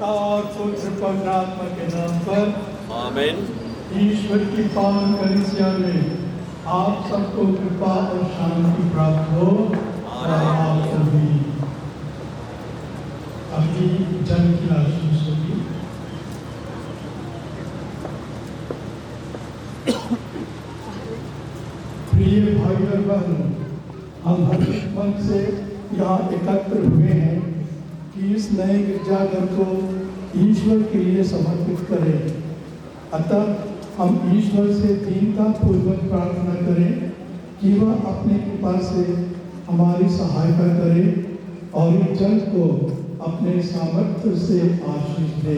और पुत्र पवित्र आत्मा के नाम पर आमीन। ईश्वर की पावन कलीसिया में आप सबको कृपा और शांति प्राप्त हो। और आप सभी अभी जन की आशीष होगी। प्रिय भाई और बहन, हम हर मन से यहाँ एकत्र हुए हैं कि इस नए गिरजाघर को ईश्वर के लिए समर्पित करें। अतः हम ईश्वर से दीनता पूर्वक प्रार्थना करें कि वह अपनी कृपा से हमारी सहायता करे और इस जल को अपने सामर्थ्य से आशीष दे।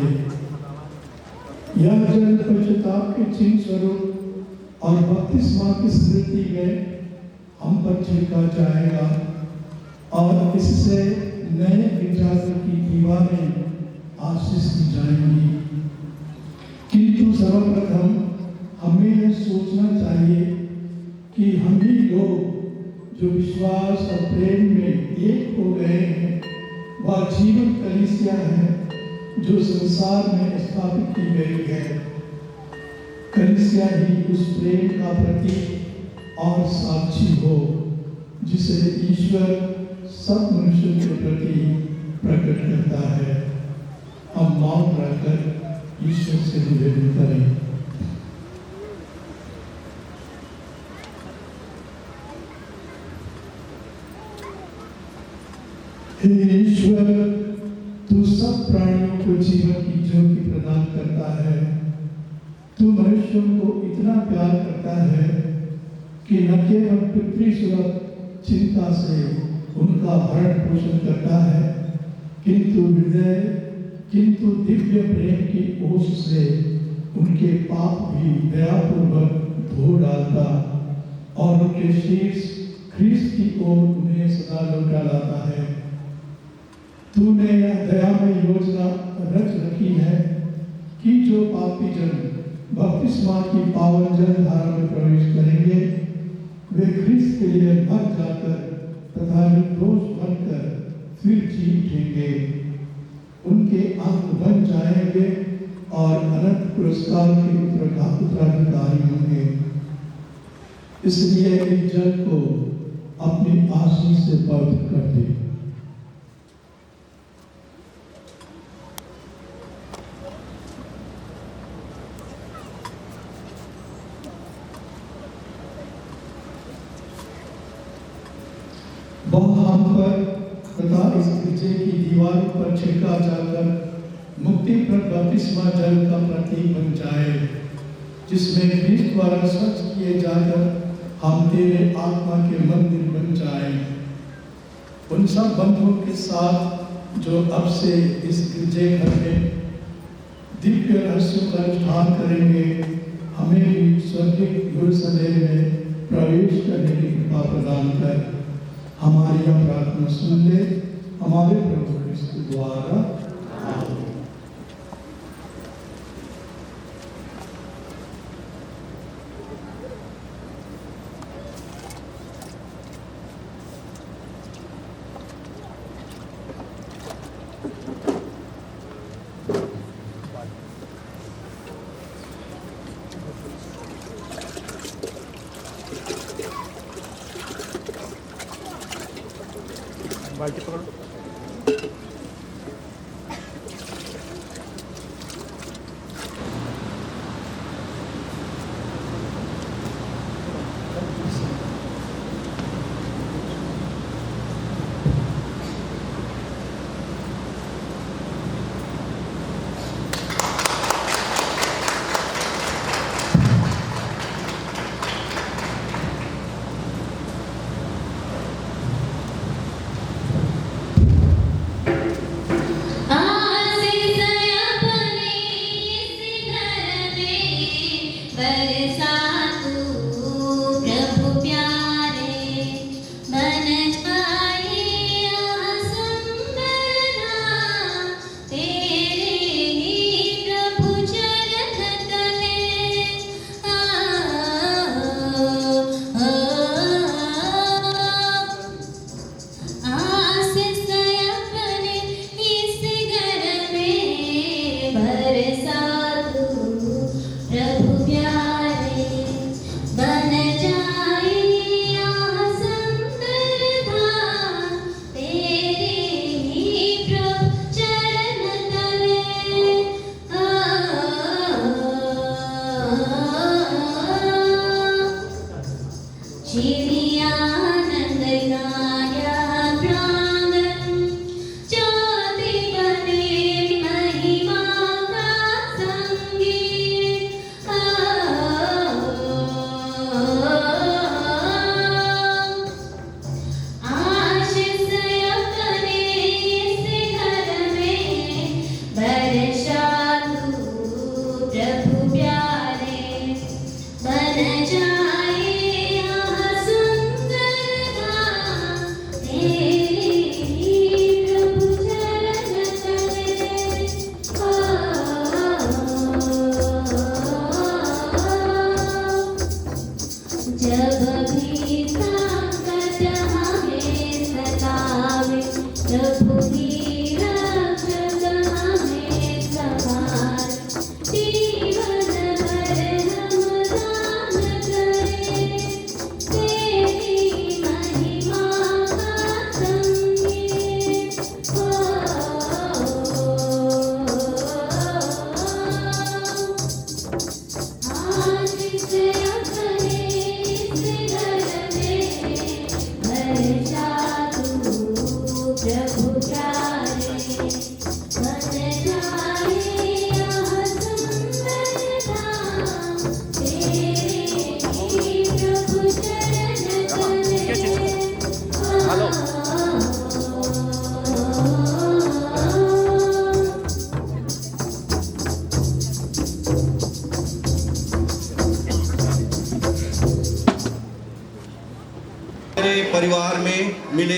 यह जल पश्चाताप के चिन्ह स्वरूप और बपतिस्मा की स्मृति में हम पर छिड़का जाएगा और इससे नए गिरजाघर की दीवारें आशीष की जाएंगी। किंतु सर्वप्रथम हमें यह सोचना चाहिए कि हम ही लोग जो विश्वास और प्रेम में एक हो गए हैं, वह जीवन कलीसिया है जो संसार में स्थापित की गई है। कलीसिया ही उस प्रेम का प्रतीक और साक्षी हो जिसे ईश्वर सब मनुष्यों के प्रति प्रकट करता है। हम मौन रहकर ईश्वर से निवेदन करें। हे ईश्वर, तू सब प्राणियों को जीवन की ज्योति प्रदान करता है। तू मनुष्यों को इतना प्यार करता है कि न केवल पृथ्वी सुलभ चिंता से उनका भरण पोषण करता है, किंतु दिव्य प्रेम की ओस से उनके पाप भी दयापूर्वक धो डालता और उनके शीर्ष ख्रीस्त की ओर उन्हें सदा लौटा लाता है। तूने यह दयामय योजना रच रखी है कि जो पापी जन बपतिस्मा की पावन जलधारा में प्रवेश करेंगे, वे ख्रीस्त के लिए मर जाकर तथा निर्दोष बनकर फिर जी उठेंगे। उनके अंग बन जाएंगे और अनंत पुरस्कार के उत्तराधिकारी होंगे। इसलिए इस जल को अपनी आशीष से पवित्र कर दे। वह हम पर तथा इस गिरजे की दीवारों पर छिड़का जाकर मुक्तिप्रद बपतिस्मा जल का प्रतीक बन जाए, जिसमें ख्रीस्त द्वारा स्वच्छ किए जाकर हम तेरे आत्मा के मंदिर बन जाए। उन सब बंधुओं के साथ जो अब से इस गिरजे घर में दिव्य रहस्यों का अनुष्ठान करेंगे, हमें भी स्वर्गीय यरूशलेम में प्रवेश करने की कृपा प्रदान कर। हमारी यह प्रार्थना सुन ले, हमारे प्रभु क्रिस्त द्वारा। आमीन। बाल्टी पकड़ो। परिवार में मिले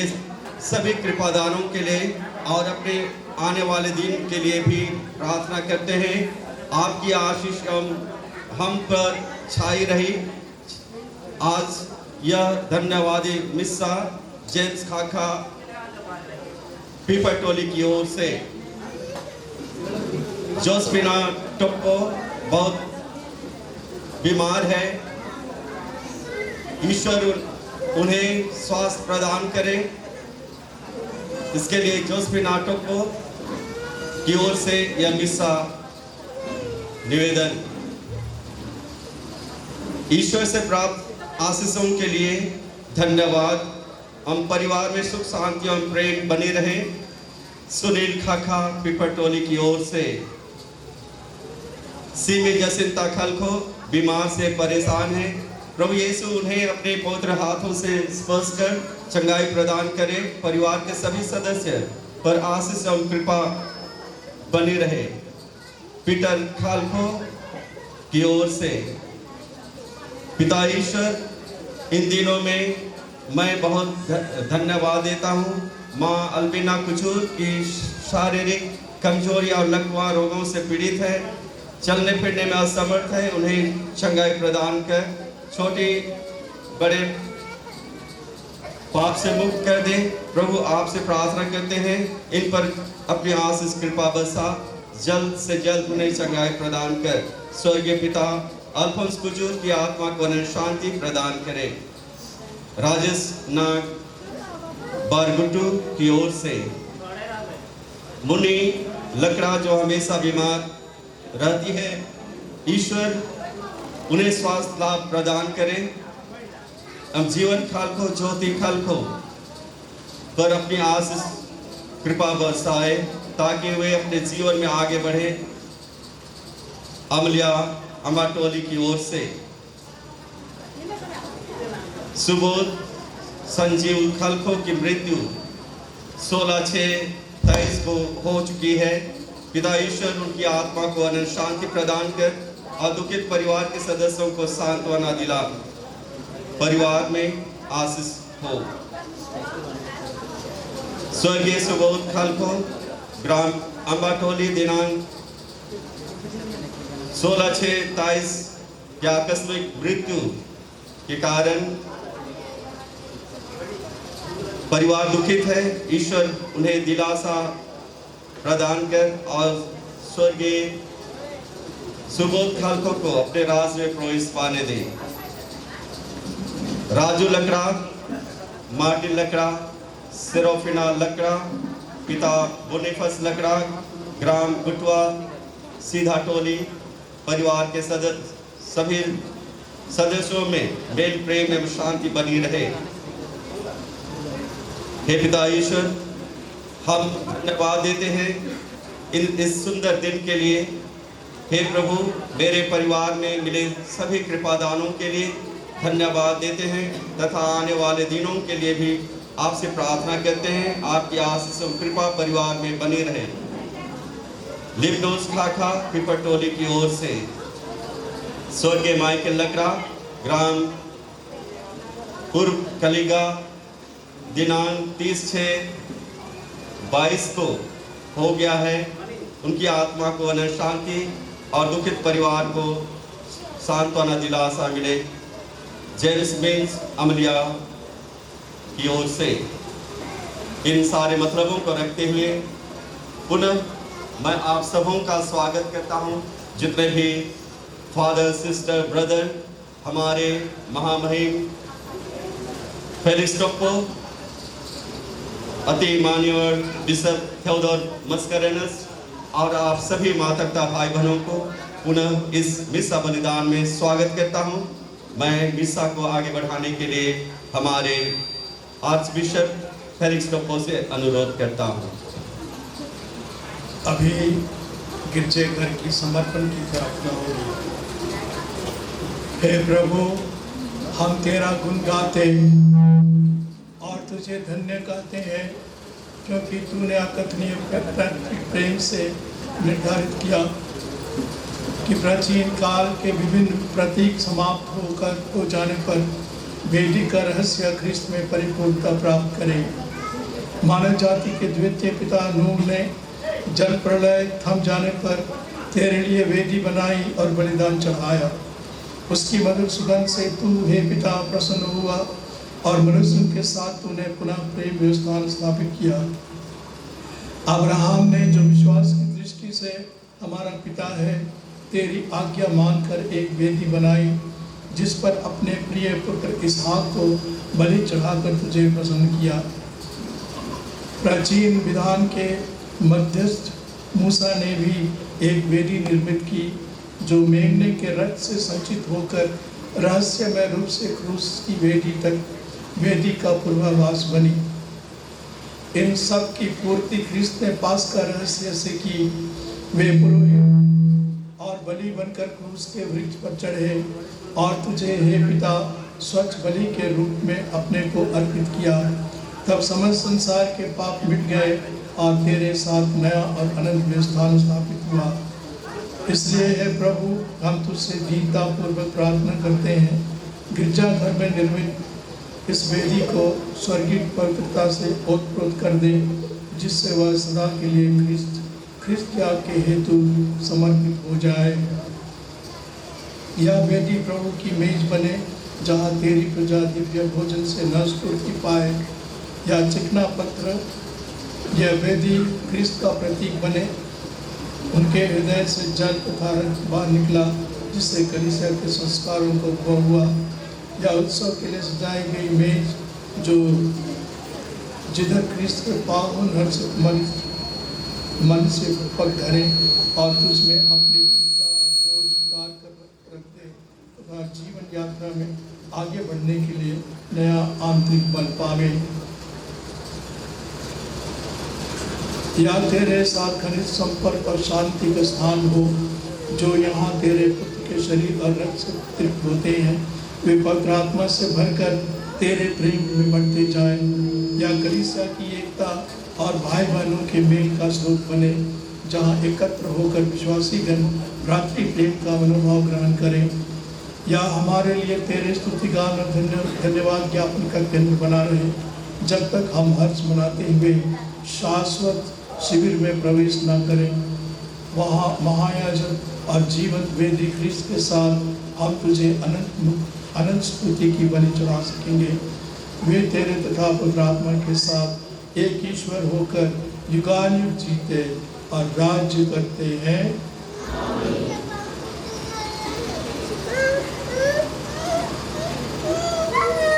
सभी कृपादानों के लिए और अपने आने वाले दिन के लिए भी प्रार्थना करते हैं। आपकी आशीष हम पर छाई रही। आज यह धन्यवादी मिस्सा जेम्स खाखा पीपरटोली की ओर से जोसेफिना टोप्पो बहुत बीमार है, ईश्वर उन्हें स्वास्थ्य प्रदान करे, इसके लिए जोसेफिना टोप्पो की ओर से यह मिस्सा निवेदन। ईश्वर से प्राप्त आशीषों के लिए धन्यवाद। हम परिवार में सुख शांति और प्रेम बनी रहे। सुनील खाखा पीपरटोली की ओर से सीमी जसिंता खलखो बीमार से परेशान है, प्रभु यीशु उन्हें अपने पवित्र हाथों से स्पर्श कर चंगाई प्रदान करे। परिवार के सभी सदस्य पर आशीष और कृपा बनी रहे। पीटर खालखो की ओर से पिता ईश्वर, इन दिनों में मैं बहुत धन्यवाद देता हूँ। माँ अल्बिना कुचूर की शारीरिक कमजोरी और लकवा रोगों से पीड़ित है, चलने फिरने में असमर्थ है, उन्हें चंगाई प्रदान कर छोटे बड़े पाप से मुक्त कर दे। प्रभु आपसे प्रार्थना करते हैं, इन पर अपनी आशीष कृपा बरसा, जल्द से जल्द उन्हें चंगाई प्रदान कर स्वर्गीय पिता अल्फोंस कुचूर की आत्मा को शांति प्रदान करे। राजेश नाग बारगुटू की ओर से मुनि लकड़ा जो हमेशा बीमार रहती है, ईश्वर उन्हें स्वास्थ्य लाभ प्रदान करे। अब जीवन खालखो ज्योति खालखो पर अपनी आशीष कृपा बरसाए ताकि वे अपने जीवन में आगे बढ़े। अमलिया अमाटोली की ओर से सुबोध संजीव खलखो की मृत्यु 16/6/23 को हो चुकी है। पिता ईश्वर उनकी आत्मा को अनंत शांति प्रदान कर और दुखित परिवार के सदस्यों को सांत्वना दिला, परिवार में आशीष हो। स्वर्गीय सुबोध खलखो ग्राम अम्बाटोली दिनांक 16/6/23 की आकस्मिक मृत्यु के कारण परिवार दुखित है। ईश्वर उन्हें दिलासा प्रदान कर और स्वर्गीय सुबोध खालखो को अपने राज में प्रवेश पाने दे। राजू लकड़ा, मार्टिन लकड़ा, सिरोफिना लकड़ा, पिता बोनिफस लकड़ा, ग्राम गुटवा सीधा टोली, परिवार के सभी सदस्यों में मेल प्रेम एवं शांति बनी रहे। हे पिता ईश्वर, हम धन्यवाद देते हैं इस सुंदर दिन के लिए। हे प्रभु, मेरे परिवार में मिले सभी कृपादानों के लिए धन्यवाद देते हैं तथा आने वाले दिनों के लिए भी आपसे प्रार्थना करते हैं आपकी आशीष और कृपा परिवार में बनी रहे। लिबनोस खाखा पीपरटोली की ओर से स्वर्गीय माइकल लकड़ा, ग्राम पूर्व कलिगा, दिनांक 30/6/22 को हो गया है। उनकी आत्मा को अनंत शांति और दुखित परिवार को सांत्वना दिलासा मिले। जेम्स बेंस अमलिया की ओर से इन सारे मतलबों को रखते हुए पुनः मैं आप सबों का स्वागत करता हूं। जितने भी फादर, सिस्टर, ब्रदर, हमारे महामहिम फेलिक्स टोप्पो, अति माननीय बिशप थियोडोर मस्करेनस और आप सभी माता भाई बहनों को पुनः इस मिस्सा बलिदान में स्वागत करता हूं। मैं मिस्सा को आगे बढ़ाने के लिए हमारे आर्च बिशप फेलिक्स टोप्पो से अनुरोध करता हूं। अभी गिरजेघर की समर्पण की प्रार्थना होगी। हे प्रभु, हम तेरा गुण गाते और तुझे धन्य कहते हैं क्योंकि तूने अकथनीय प्रेम से निर्धारित किया कि प्राचीन काल के विभिन्न प्रतीक समाप्त हो जाने पर वेदी का रहस्य ख्रिस्त में परिपूर्णता प्राप्त करे। मानव जाति के द्वितीय पिता नूह ने जल प्रलय थम जाने पर तेरे लिए वेदी बनाई और बलिदान चढ़ाया। उसकी मधुर सुगंध से तू हे पिता प्रसन्न हुआ और मनुष्यों के साथ तूने पुनः प्रेम व्यवस्थान स्थापित किया। अब्राहम ने जो विश्वास की दृष्टि से हमारा पिता है, तेरी आज्ञा मानकर एक वेदी बनाई जिस पर अपने प्रिय पुत्र इसहाक को बलि चढ़ाकर तुझे प्रसन्न किया। प्राचीन विधान के मध्यस्थ मूसा ने भी एक वेदी निर्मित की जो मेमने के रक्त से संचित होकर रहस्यमय रूप से क्रूस की वेदी तक वेदी का पूर्वाभास बनी। इन सब की पूर्ति ख्रिस्त ने पास्का रहस्य से की। वे पुरोहित और बलि बनकर क्रूस के वृक्ष पर चढ़े और तुझे हे पिता स्वच्छ बलि के रूप में अपने को अर्पित किया। तब समस्त संसार के पाप मिट गए और तेरे साथ नया और अनंत व्यवस्थान स्थापित हुआ। इसलिए हे प्रभु, हम तुझसे दीनता पूर्वक प्रार्थना करते हैं, गिरजाघर में निर्मित इस वेदी को स्वर्गीय पवित्रता से ओतप्रोत कर दे, जिससे वह सदा के लिए ख्रिस्त त्याग के हेतु समर्पित हो जाए। यह वेदी प्रभु की मेज बने, जहाँ तेरी प्रजा दिव्य भोजन से न स्फूर्ति पाए। यह चिकना पत्र, यह वेदी ख्रिस्त का प्रतीक बने। उनके हृदय से जल तथा रक्त बाहर निकला, जिससे कलीसिया के संस्कारों को उद्भव हुआ। यह उत्सव के लिए सजाई गई मेज जो जिधर ख्रिस्त के पावन हर्षित मन से पग धरे और तुझमें अपनी चिंता और बोझ उतार कर रख दे तथा जीवन यात्रा में आगे बढ़ने के लिए नया आंतरिक बल पावे। या तेरे साथ घनिष्ठ संपर्क और शांति का स्थान हो, जो यहाँ तेरे पुत्र के शरीर और रक्त से तृप्त होते हैं, वे पवित्र आत्मा से भरकर तेरे प्रेम में बढ़ते जाएं। या कलीसिया की एकता और भाई बहनों के मेल का स्रोत बने, जहाँ एकत्र होकर विश्वासी गण भ्रातृ प्रेम का मनोभाव ग्रहण करें। या हमारे लिए तेरे स्तुतिगान और धन्यवाद ज्ञापन का केंद्र बना रहे, जब तक हम हर्ष मनाते हुए शाश्वत शिविर में प्रवेश न करें। वहाँ महायाजक और जीवंत वेदी ख्रिस्त के साथ हम तुझे अनंत स्तुति की बलि चढ़ा सकेंगे। वे तेरे तथा पवित्र आत्मा के साथ एक ईश्वर होकर युगानुयुग जीते और राज्य करते हैं।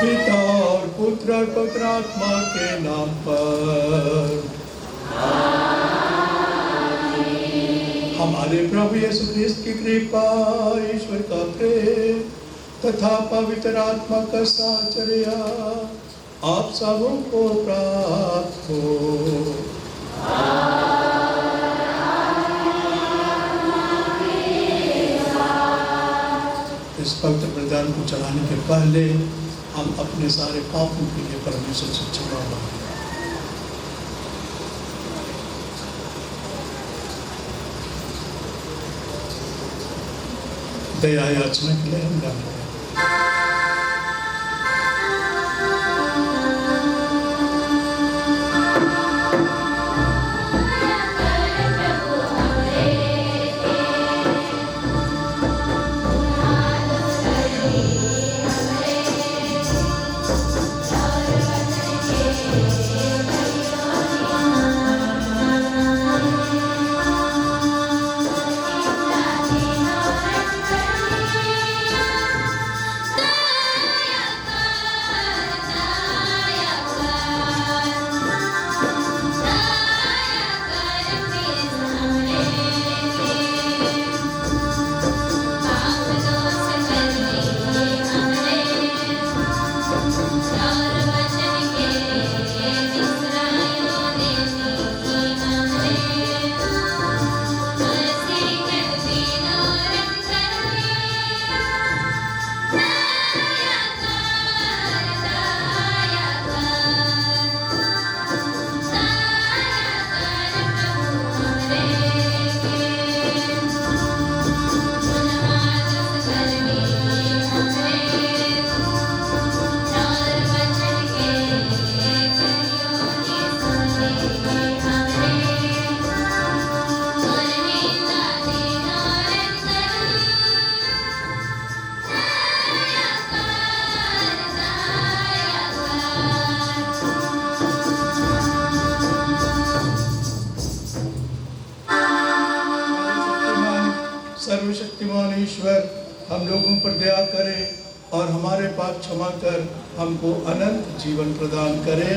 पिता और पुत्र और पवित्र आत्मा के नाम पर हमारे प्रभु यीशु ख्रिस्त की कृपा, ईश्वर का प्रेम तथा पवित्र आत्मा का साहचर्य आप सबों को प्राप्त हो। इस पवित्र बलिदान को चढ़ाने के पहले हम अपने सारे पापों के लिए परमेश्वर से क्षमा मांगें। दया याचना के लिए हम गाते हैं। हम लोगों पर दया करे और हमारे पाप क्षमा कर हमको अनंत जीवन प्रदान करे।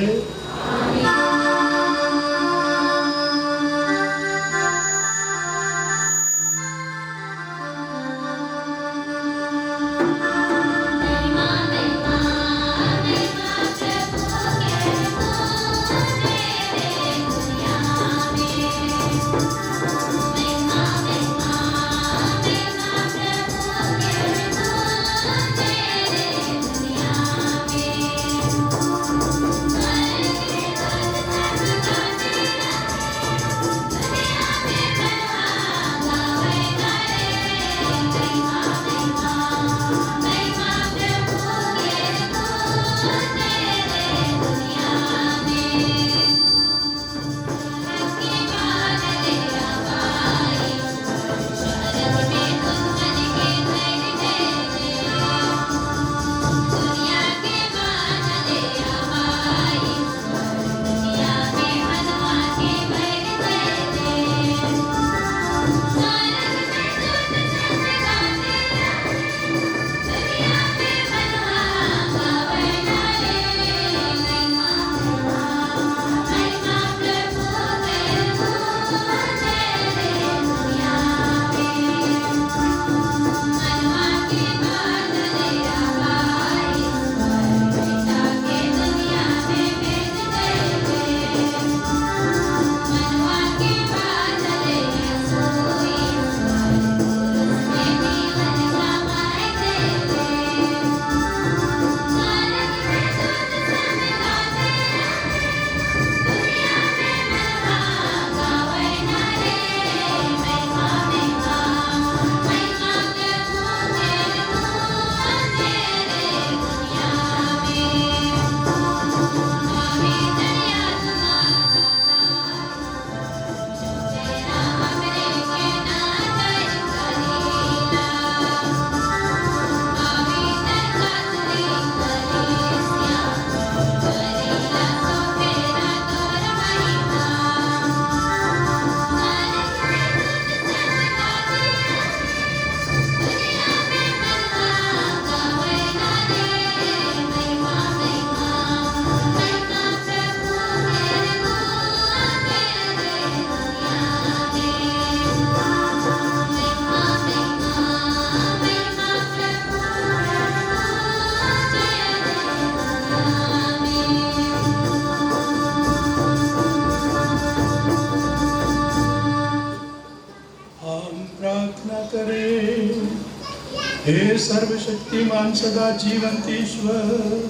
हे सर्वशक्तिमान सदा जीवंत ईश्वर,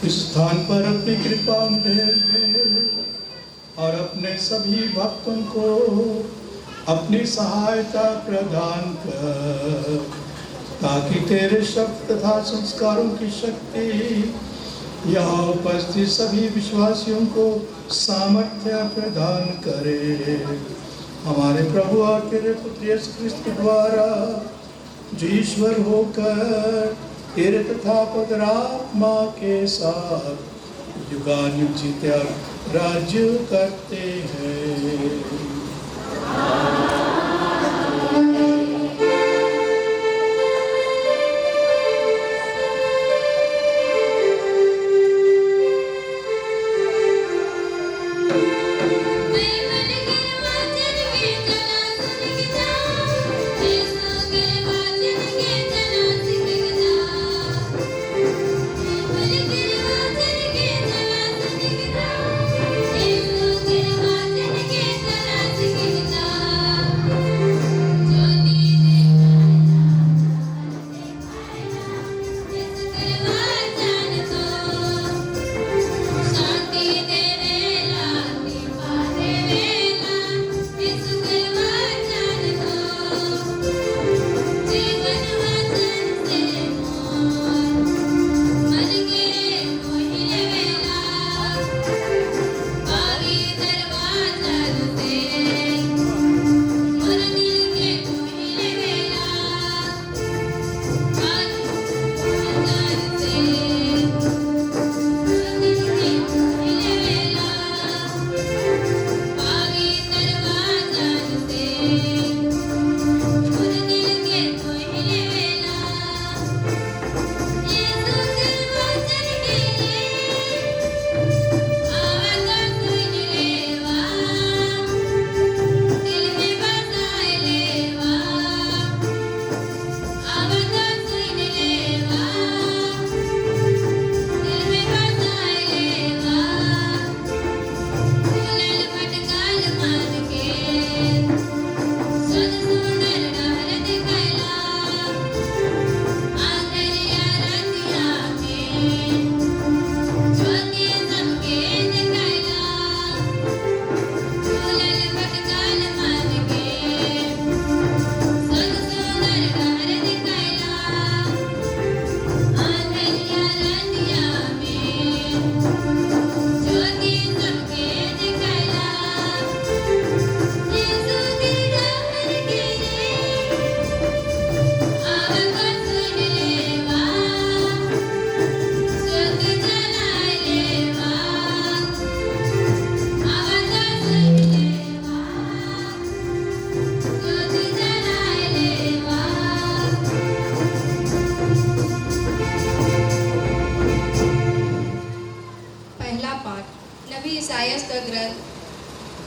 इस स्थान पर अपनी कृपा ढेर दे और अपने सभी भक्तों को अपनी सहायता प्रदान कर, ताकि तेरे शब्द तथा संस्कारों की शक्ति यहाँ उपस्थित सभी विश्वासियों को सामर्थ्य प्रदान करे। हमारे प्रभु और तेरे पुत्र यीशु क्रिस्त द्वारा जो ईश्वर होकर तेरे तथा पवित्र आत्मा के साथ युगानुयुग जीते राज्य करते हैं।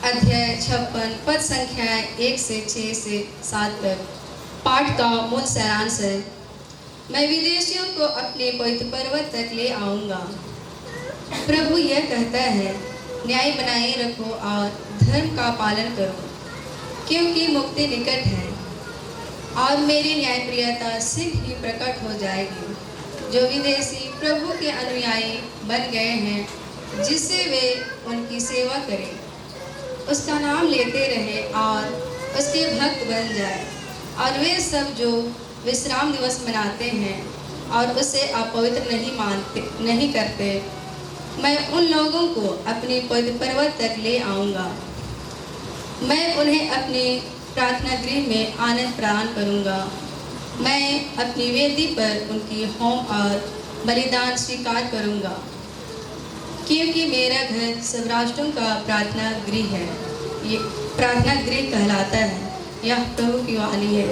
अध्याय 56 पद संख्या 1 से 6 से 7 तक। पाठ का मूल सारांश है, मैं विदेशियों को अपने पवित्र पर्वत तक ले आऊँगा। प्रभु यह कहता है, न्याय बनाए रखो और धर्म का पालन करो, क्योंकि मुक्ति निकट है और मेरी न्यायप्रियता शीघ्र ही प्रकट हो जाएगी। जो विदेशी प्रभु के अनुयायी बन गए हैं, जिससे वे उनकी सेवा करें, उसका नाम लेते रहे और उसके भक्त बन जाए, और वे सब जो विश्राम दिवस मनाते हैं और उसे अपवित्र नहीं करते, मैं उन लोगों को अपने पवित्र पर्वत तक ले आऊँगा। मैं उन्हें अपने प्रार्थना गृह में आनंद प्रदान करूँगा। मैं अपनी वेदी पर उनकी होम और बलिदान स्वीकार करूँगा, क्योंकि मेरा घर सब राष्ट्रों का प्रार्थना गृह है। ये प्रार्थना गृह कहलाता है। यह प्रभु की वाणी है।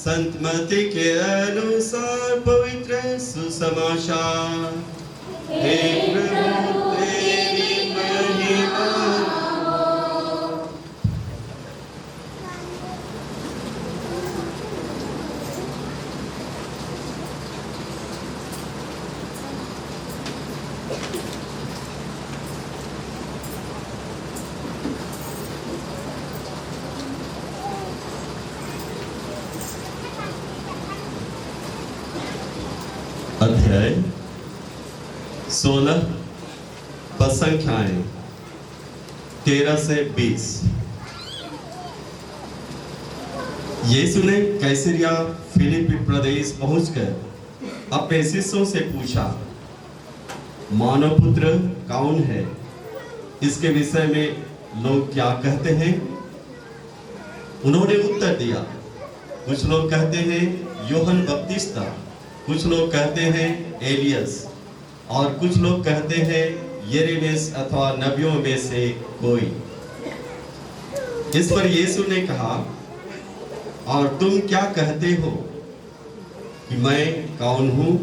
संत मत्ती के अनुसार पवित्र सुसमाचार। हे प्रभु तेरी महिमा। अध्याय 16 पद संख्याएं 13 से 20। यीशु ने कैसरिया फिलिप्पी प्रदेश पहुंचकर अपने शिष्यों से पूछा, मानव पुत्र कौन है? इसके विषय में लोग क्या कहते हैं? उन्होंने उत्तर दिया, कुछ लोग कहते हैं यूहन्ना बपतिस्ता, कुछ लोग कहते हैं एलियस, और कुछ लोग कहते हैं यिर्मयाह अथवा नबियों में से कोई। इस पर यीशु ने कहा, और तुम क्या कहते हो कि मैं कौन हूं?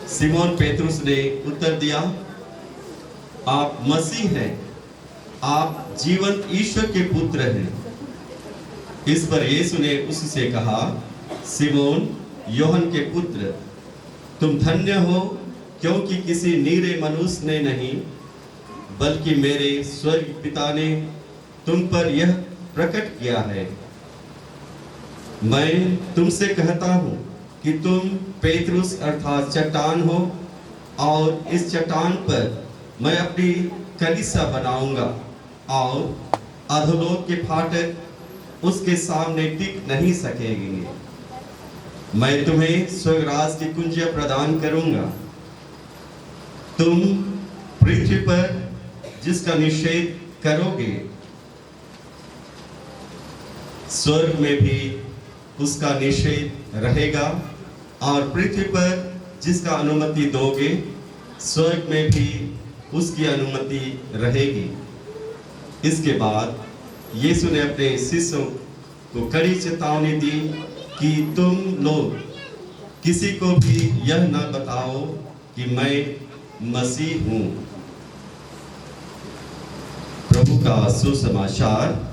सिमोन पेतरुस ने उत्तर दिया, आप मसीह हैं, आप जीवंत ईश्वर के पुत्र हैं। इस पर यीशु ने उससे कहा, सिमोन यूहन्ना के पुत्र, तुम धन्य हो, क्योंकि किसी नीरे मनुष्य ने नहीं, बल्कि मेरे स्वर्ग पिता ने तुम पर यह प्रकट किया है। मैं तुमसे कहता हूं कि तुम पेतरुस अर्थात चट्टान हो, और इस चट्टान पर मैं अपनी कलीसिया बनाऊंगा, और अधोलोक के फाटक उसके सामने टिक नहीं सकेंगे। मैं तुम्हें स्वर्गराज की कुंजियां प्रदान करूंगा। तुम पृथ्वी पर जिसका निषेध करोगे, स्वर्ग में भी उसका निषेध रहेगा, और पृथ्वी पर जिसका अनुमति दोगे, स्वर्ग में भी उसकी अनुमति रहेगी। इसके बाद यीशु ने अपने शिष्यों को कड़ी चेतावनी दी कि तुम लोग किसी को भी यह न बताओ कि मैं मसीह हूं। प्रभु का सुसमाचार।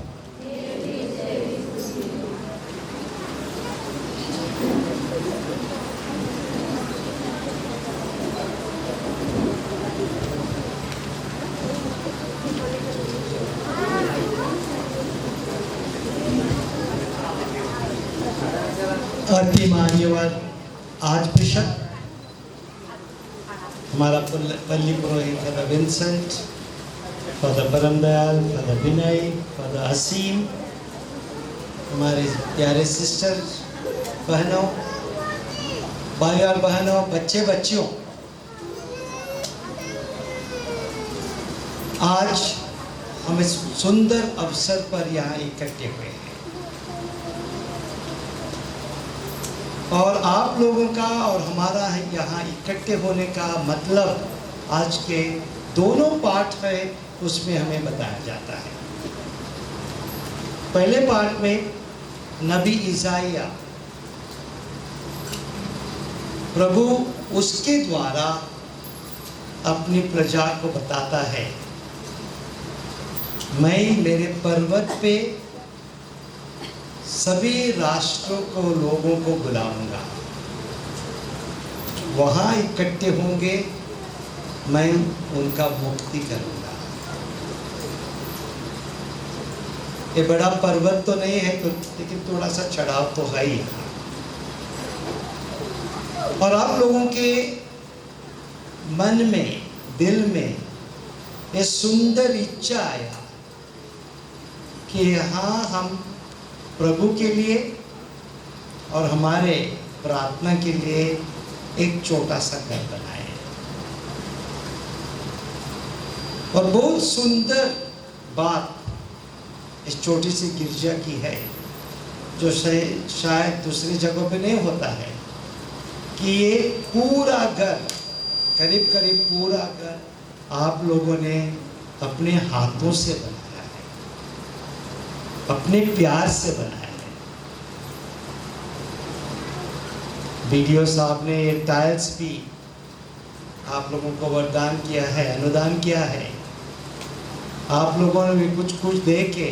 अति मान्यवर आज बिशप हमारा पल्ली पुरोहित फादर विंसेंट, फादर परमदयाल, फादर विनय, फादर हसीम, हमारे प्यारे सिस्टर बहनों, भाई और बहनों, बच्चे बच्चियों, आज हम इस सुंदर अवसर पर यहाँ इकट्ठे हुए हैं, और आप लोगों का और हमारा यहाँ इकट्ठे होने का मतलब आज के दोनों पाठ है, उसमें हमें बताया जाता है। पहले पाठ में नबी ईसाइया प्रभु उसके द्वारा अपनी प्रजा को बताता है, मैं मेरे पर्वत पे सभी राष्ट्रों को, लोगों को बुलाऊंगा, वहाँ इकट्ठे होंगे, मैं उनका मुक्ति करूंगा। ये बड़ा पर्वत तो नहीं है, तो लेकिन थोड़ा सा चढ़ाव तो है ही। और आप लोगों के मन में, दिल में ये सुंदर इच्छा आया कि यहाँ हम प्रभु के लिए और हमारे प्रार्थना के लिए एक छोटा सा घर बनाए, और बहुत सुंदर बात इस छोटी सी गिरजा की है, जो शायद दूसरी जगहों पे नहीं होता है, कि ये पूरा घर, करीब करीब पूरा घर आप लोगों ने अपने हाथों से बनाया है, अपने प्यार से बनाया है। वीडियो साहब ने ये टाइल्स भी आप लोगों को वरदान किया है, अनुदान किया है। आप लोगों ने भी कुछ कुछ दे के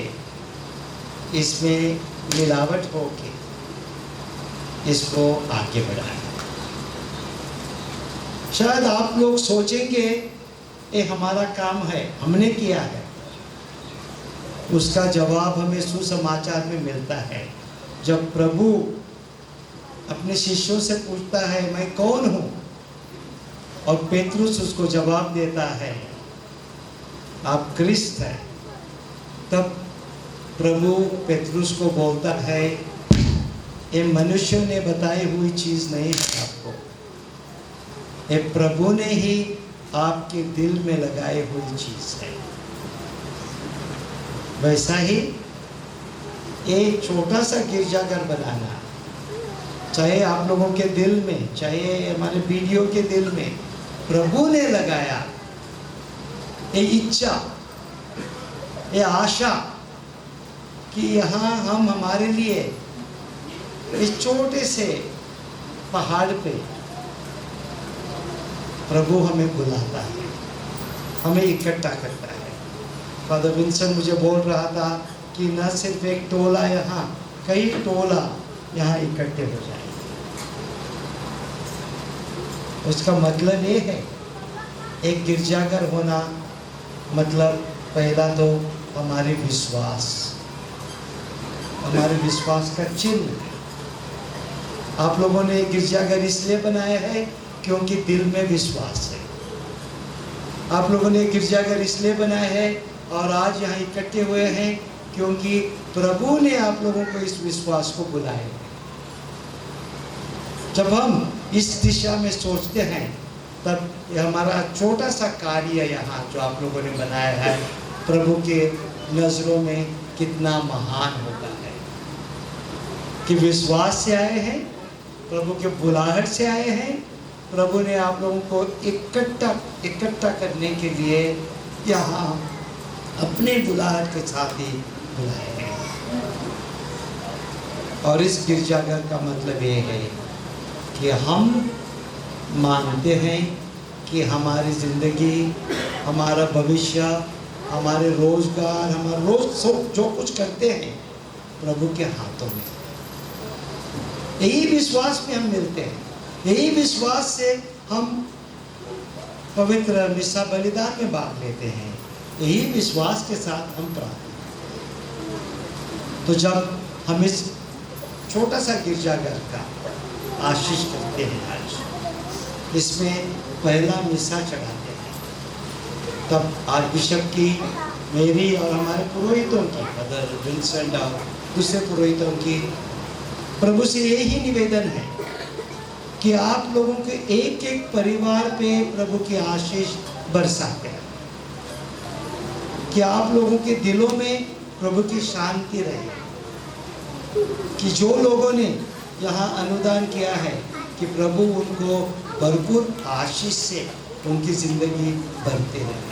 इसमें मिलावट हो के इसको आगे बढ़ाया। शायद आप लोग सोचेंगे ये हमारा काम है, हमने किया है। उसका जवाब हमें सुसमाचार में मिलता है, जब प्रभु अपने शिष्यों से पूछता है मैं कौन हूँ, और पेतरुस उसको जवाब देता है आप क्रिस्त है। तब प्रभु पेतरुस को बोलता है ये मनुष्यों ने बताई हुई चीज नहीं है आपको, ये प्रभु ने ही आपके दिल में लगाई हुई चीज है। वैसा ही एक छोटा सा गिरजाघर बनाना, चाहे आप लोगों के दिल में, चाहे हमारे वीडियो के दिल में, प्रभु ने लगाया ये इच्छा, ये आशा कि यहाँ हम हमारे लिए इस छोटे से पहाड़ पे प्रभु हमें बुलाता है, हमें इकट्ठा करता है। फादर विंसेंट मुझे बोल रहा था कि न सिर्फ एक टोला यहाँ, कई टोला यहाँ इकट्ठे हो जाए। उसका मतलब ये है एक गिरजाघर होना मतलब पहला तो हमारे विश्वास, हमारे विश्वास का चिन्ह। आप लोगों ने गिरजाघर इसलिए बनाया है क्योंकि दिल में विश्वास है। आप लोगों ने गिरजाघर इसलिए बनाया है और आज यहाँ इकट्ठे हुए हैं क्योंकि प्रभु ने आप लोगों को इस विश्वास को बुलाया। जब हम इस दिशा में सोचते हैं तब हमारा छोटा सा कार्य यहाँ जो आप लोगों ने बनाया है प्रभु के नजरों में कितना महान होता है कि विश्वास से आए हैं, प्रभु के बुलाहट से आए हैं। प्रभु ने आप लोगों को इकट्ठा करने के लिए यहाँ अपने बुलाहट के साथ ही बुलाए हैं। और इस गिरजाघर का मतलब ये है कि हम मानते हैं कि हमारी ज़िंदगी, हमारा भविष्य, हमारे रोजगार, हमारा रोज जो कुछ करते हैं प्रभु के हाथों में। यही विश्वास में हम मिलते हैं, यही विश्वास से हम पवित्र मिस्सा बलिदान में भाग लेते हैं, यही विश्वास के साथ हम प्रार्थना। तो जब हम इस छोटा सा गिरजाघर का आशीष करते हैं, आज इसमें पहला मिस्सा चढ़ाते हैं, तब आज बिशप की, मेरी और हमारे पुरोहितों की, फादर विंसेंट और दूसरे पुरोहितों की प्रभु से यही निवेदन है कि आप लोगों के एक एक परिवार पे प्रभु की आशीष बरसाते हैं, कि आप लोगों के दिलों में प्रभु की शांति रहे, कि जो लोगों ने यहाँ अनुदान किया है कि प्रभु उनको भरपूर आशीष से उनकी ज़िंदगी भरते रहे।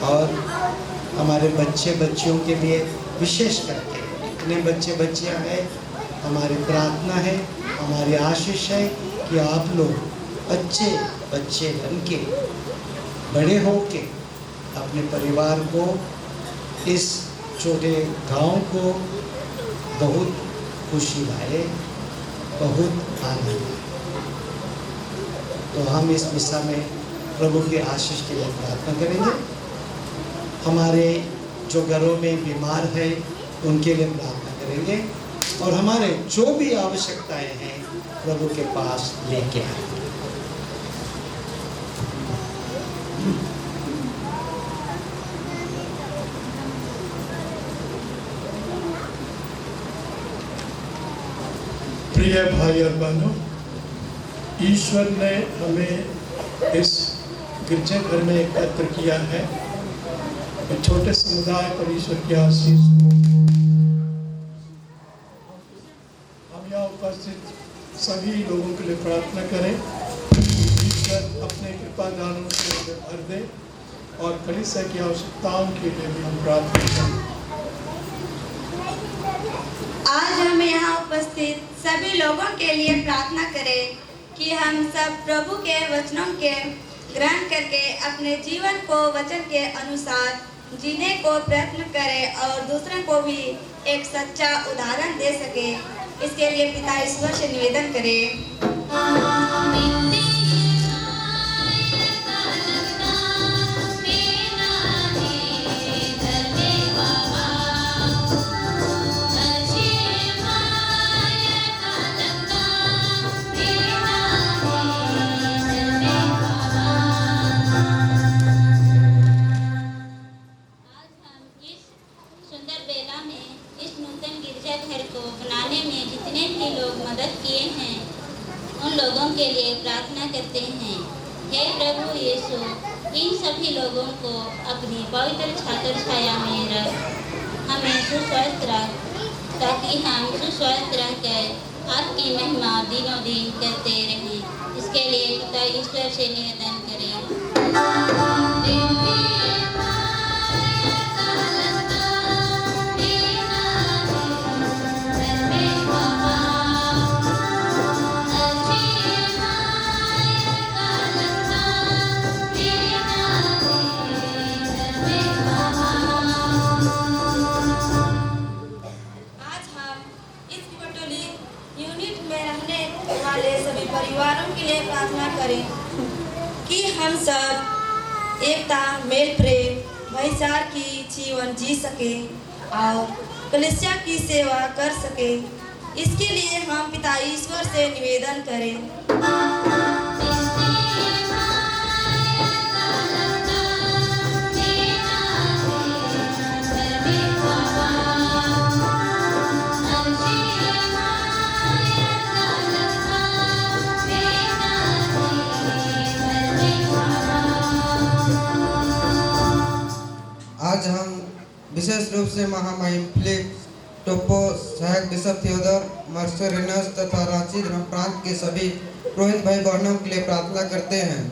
और हमारे बच्चे बच्चियों के लिए विशेष करके इतने बच्चे बच्चियाँ हैं, हमारी प्रार्थना है, हमारी आशीष है कि आप लोग अच्छे बच्चे बन के, बड़े हो के अपने परिवार को, इस छोटे गांव को बहुत खुशी लाए, बहुत आनंद आए। तो हम इस मिस्सा में प्रभु के आशीष के लिए प्रार्थना करेंगे। हमारे जो घरों में बीमार है उनके लिए प्रार्थना करेंगे और हमारे जो भी आवश्यकताएं हैं प्रभु के पास लेके आएंगे। प्रिय भाई और बहनों, ईश्वर ने हमें इस गिरजाघर में एकत्र किया है। छोटे समुदाय पर ईश्वर की आशीष हो। हम यहाँ उपस्थित सभी लोगों के लिए प्रार्थना करें कि ईश्वर अपने कृपा दानों से भर दे और कलीसिया की आवश्यकताओं के लिए भी हम प्रार्थना करें। आज हम यहाँ उपस्थित सभी लोगों के लिए प्रार्थना करें कि हम सब प्रभु के वचनों के ग्रहण करके अपने जीवन को वचन के अनुसार जीने को प्रयत्न करें और दूसरों को भी एक सच्चा उदाहरण दे सके। इसके लिए पिता ईश्वर से निवेदन करें। उन लोगों के लिए प्रार्थना करते हैं। हे प्रभु यीशु, इन सभी लोगों को अपनी पवित्र छात्र छाया में रख, हमें सुस्वस्थ रख, ताकि हम सुस्वस्थ रहकर आपकी महिमा दिनों दिन करते रहें। इसके लिए पिता ईश्वर से निवेदन करें। परिवारों के लिए प्रार्थना करें कि हम सब एकता, मेल प्रेम, भाईचारे की जीवन जी सके और कलीसिया की सेवा कर सके। इसके लिए हम पिता ईश्वर से निवेदन करें। आज हम विशेष रूप से महामहिम फिलिप टोपो, सहायक बिशप थियोडोर मार्सेलिनस तथा रांची प्रांत के सभी पुरोहित भाई बहनों के लिए प्रार्थना करते हैं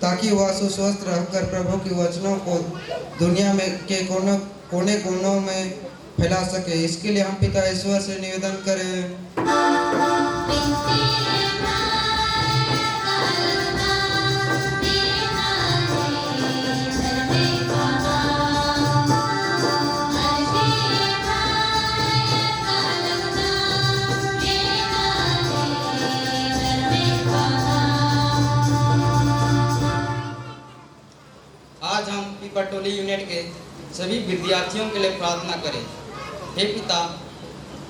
ताकि वह सुस्वस्थ रहकर प्रभु के वचनों को दुनिया में के कोने कोनों में फैला सके। इसके लिए हम पिता ईश्वर से निवेदन करें। आज हम पीपरटोली यूनिट के सभी विद्यार्थियों के लिए प्रार्थना करें। हे पिता,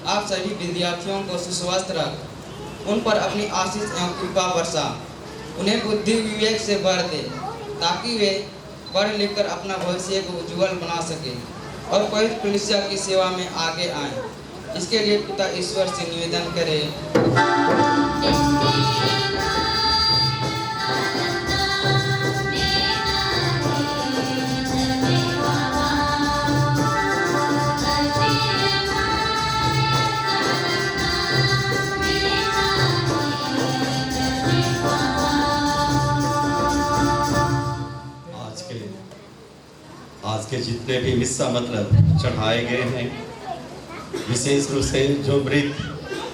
आप सभी विद्यार्थियों को सुस्वस्थ रख, उन पर अपनी आशीष एवं कृपा वर्षा, उन्हें बुद्धि विवेक से भर दे ताकि वे पढ़ लिख कर अपना भविष्य को उज्जवल बना सके और पवित्र कलीसिया की सेवा में आगे आएं। इसके लिए पिता ईश्वर से निवेदन करें। आज के जितने भी मिस्सा मतलब चढ़ाए गए हैं, विशेष रूप से जो मृत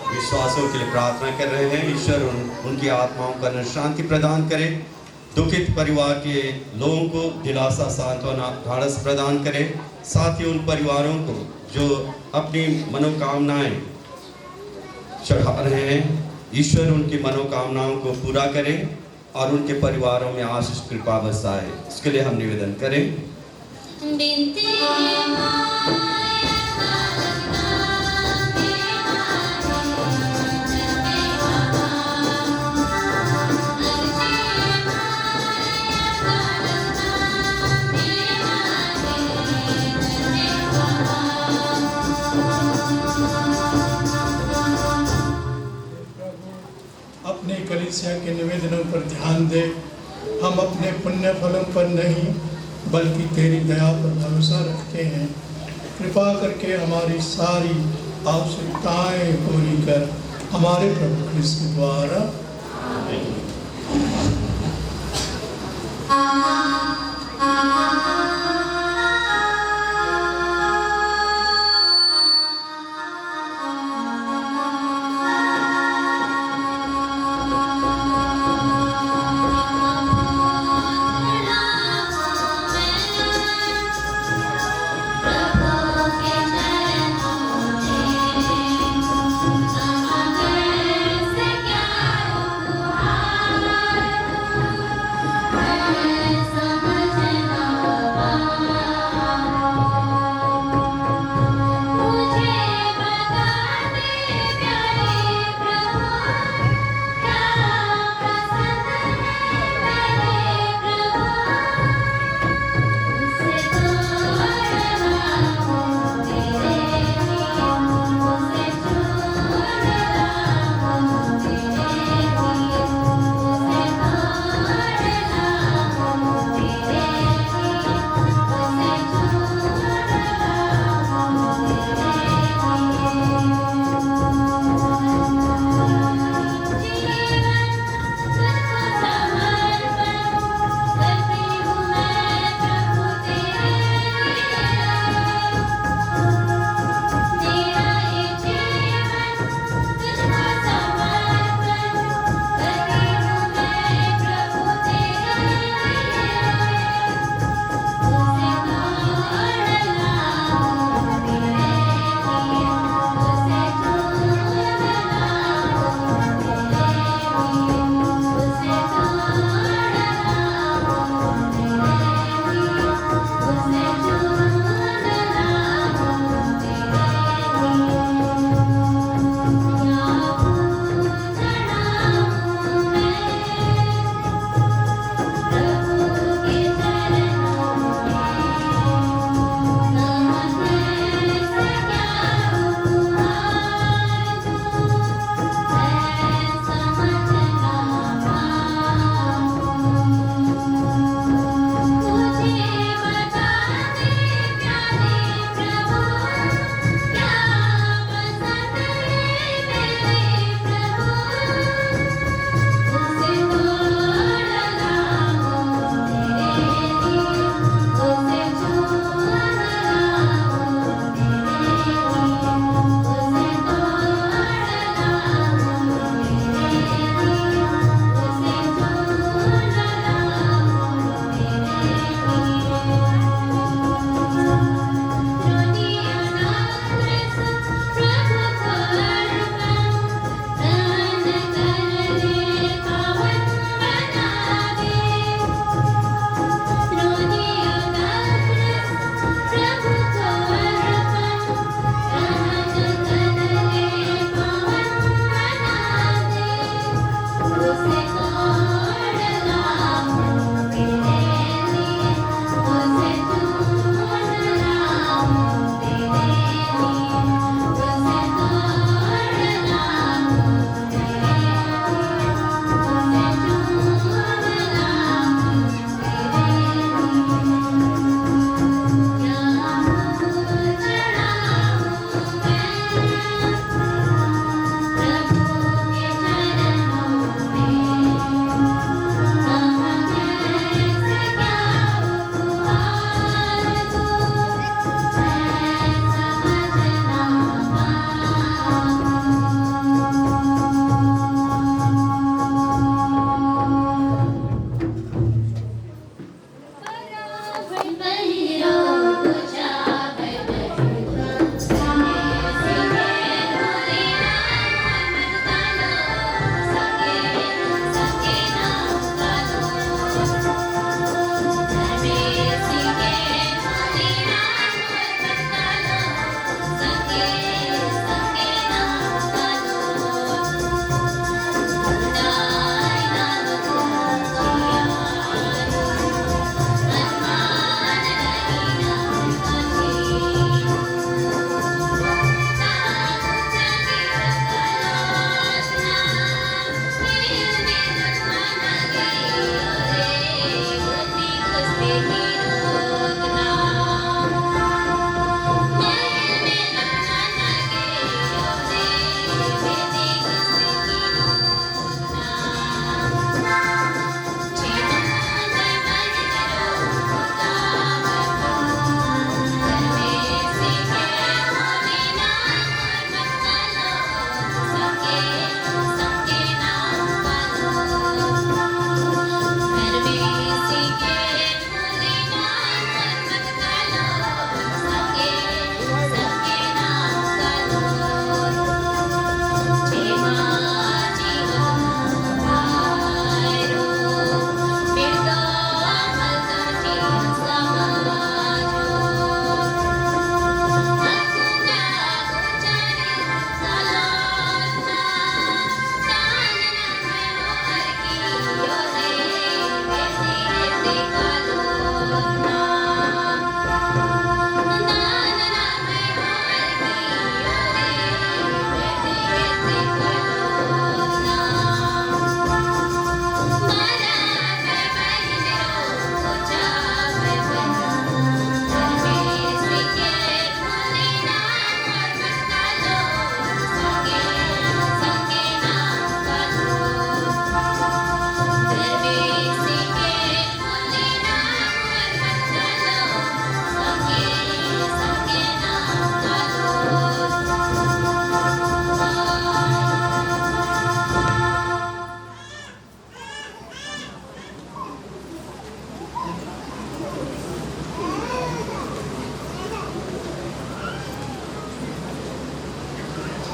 विश्वासों के लिए प्रार्थना कर रहे हैं, ईश्वर उनकी आत्माओं को शांति प्रदान करे। दुखित परिवार के लोगों को दिलासा, सांत्वना, ढाढ़स प्रदान करे। साथ ही उन परिवारों को जो अपनी मनोकामनाएं चढ़ा रहे हैं, ईश्वर उनकी मनोकामनाओं को पूरा करे और उनके परिवारों में आशीष कृपा बरसाए। इसके लिए हम निवेदन करें। अपने कलीसिया के निवेदनों पर ध्यान दे। हम अपने पुण्य फलों पर नहीं बल्कि तेरी दया पर भरोसा रखते हैं। कृपा करके हमारी सारी आवश्यकताएं पूरी कर, हमारे प्रभु क्रिस्त के द्वारा।